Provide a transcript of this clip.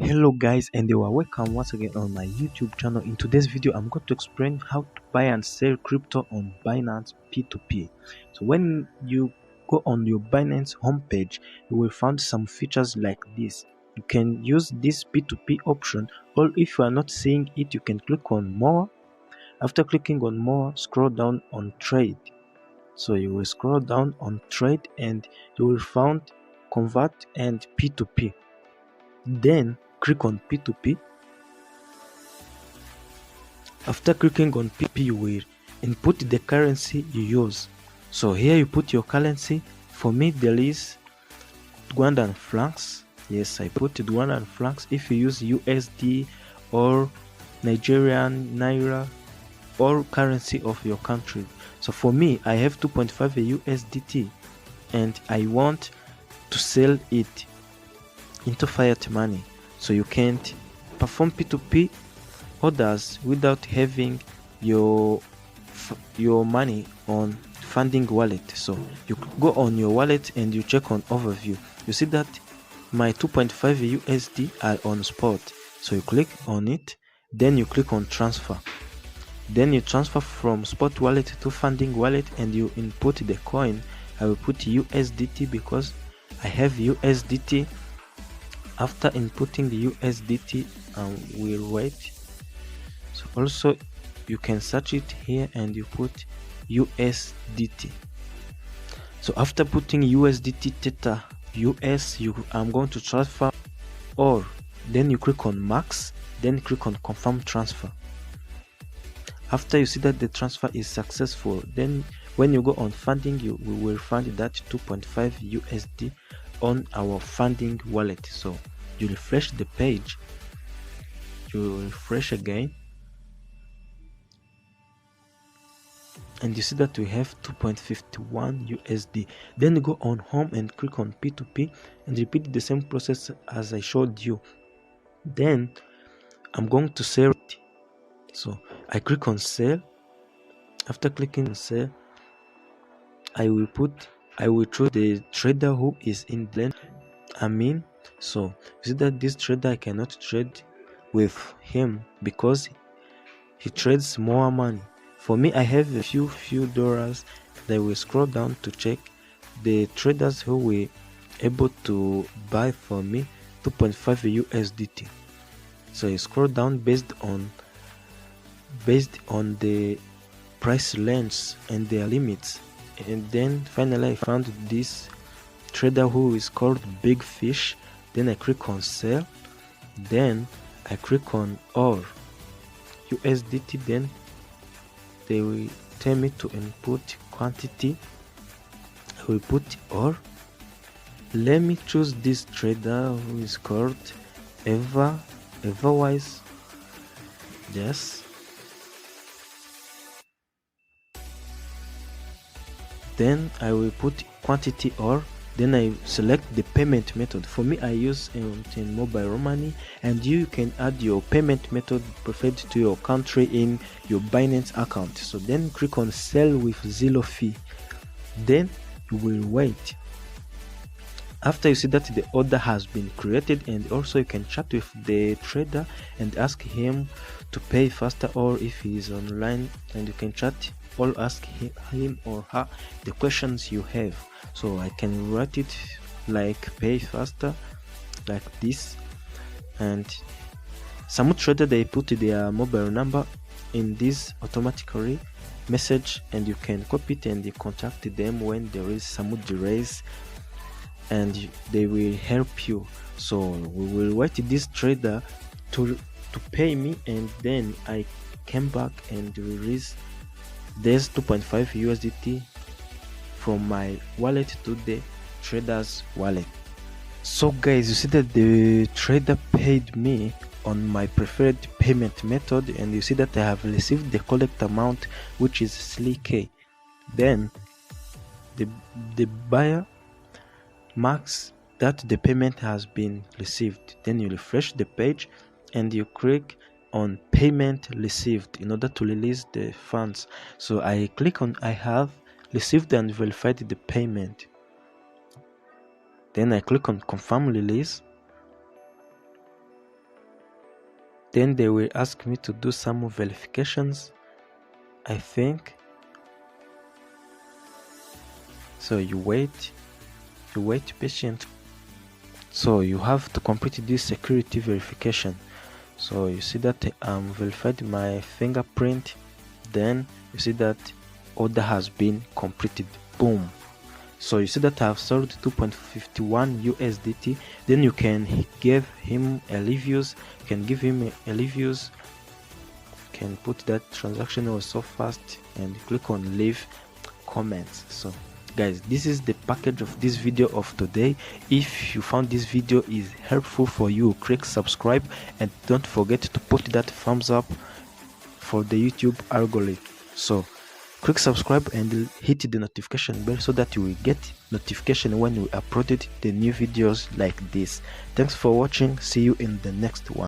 Hello guys, and you are welcome once again on my YouTube channel. In today's video I'm going to explain how to buy and sell crypto on Binance P2P. So when you go on your Binance homepage, you will find some features like this. You can use this P2P option, or if you are not seeing it, you can click on more. After clicking on more, scroll down on trade. So you will scroll down on trade and you will find convert and P2P. Then click on P2P. After clicking on P2P, you will input the currency you use. So here you put your currency. For me, there is Rwandan francs. Yes, I put Rwandan francs. If you use USD or Nigerian naira or currency of your country. So for me, I have 2.5 USDT and I want to sell it into fiat money. So you can't perform P2P orders without having your money on funding wallet. So you go on your wallet and you check on overview. You see that my 2.5 USD are on spot. So you click on it, then you click on transfer. Then you transfer from spot wallet to funding wallet and you input the coin. I will put USDT because I have USDT. After inputting the USDT, we'll wait. So also you can search it here and you put USDT. So after putting USDT theta US, I'm going to transfer, or then you click on max, then click on confirm transfer. After you see that the transfer is successful, then when you go on funding, we will find that 2.5 USD on our funding wallet. So you refresh the page, you refresh again, and you see that we have 2.51 USD. Then you go on home and click on P2P and repeat the same process as I showed you. Then I'm going to sell it. So I click on sell. After clicking on sell, I will choose the trader who is in the lane. So you see that this trader, I cannot trade with him because he trades more money. For me, I have a few dollars. They will scroll down to check the traders who were able to buy for me 2.5 USDT. So you scroll down based on the price range and their limits. And then finally I found this trader who is called Big Fish. Then I click on sell. Then I click on all USDT. Then they will tell me to input quantity. I will put all. Let me choose this trader who is called Everwise. Yes. Then I will put quantity or. Then I select the payment method. For me, I use mobile money, and you can add your payment method preferred to your country in your Binance account. So then click on sell with zero fee. Then you will wait. After you see that the order has been created, and also you can chat with the trader and ask him to pay faster, or if he is online, and you can chat or ask him or her the questions you have. So I can write it like pay faster, like this. And some trader, they put their mobile number in this automatically message, and you can copy it and you contact them when there is some delays, and they will help you. So we will wait this trader to pay me, and then I came back and release this 2.5 USDT from my wallet to the trader's wallet. So guys, you see that the trader paid me on my preferred payment method, and you see that I have received the correct amount, which is 3k. Then the buyer marks that the payment has been received. Then you refresh the page and you click on payment received in order to release the funds. So I click on I have received and verified the payment. Then I click on confirm release. Then they will ask me to do some verifications, I think. So you wait patient. So you have to complete this security verification. So you see that verified my fingerprint. Then you see that order has been completed. Boom. So you see that I have sold 2.51 USDT. Then you can give him a reviews. You can give him a reviews. Can put that transaction was so fast and click on leave comments. So guys, this is the package of this video of today. If you found this video is helpful for you, click subscribe and don't forget to put that thumbs up for the YouTube algorithm. So click subscribe and hit the notification bell so that you will get notification when we uploaded the new videos like this. Thanks for watching. See you in the next one.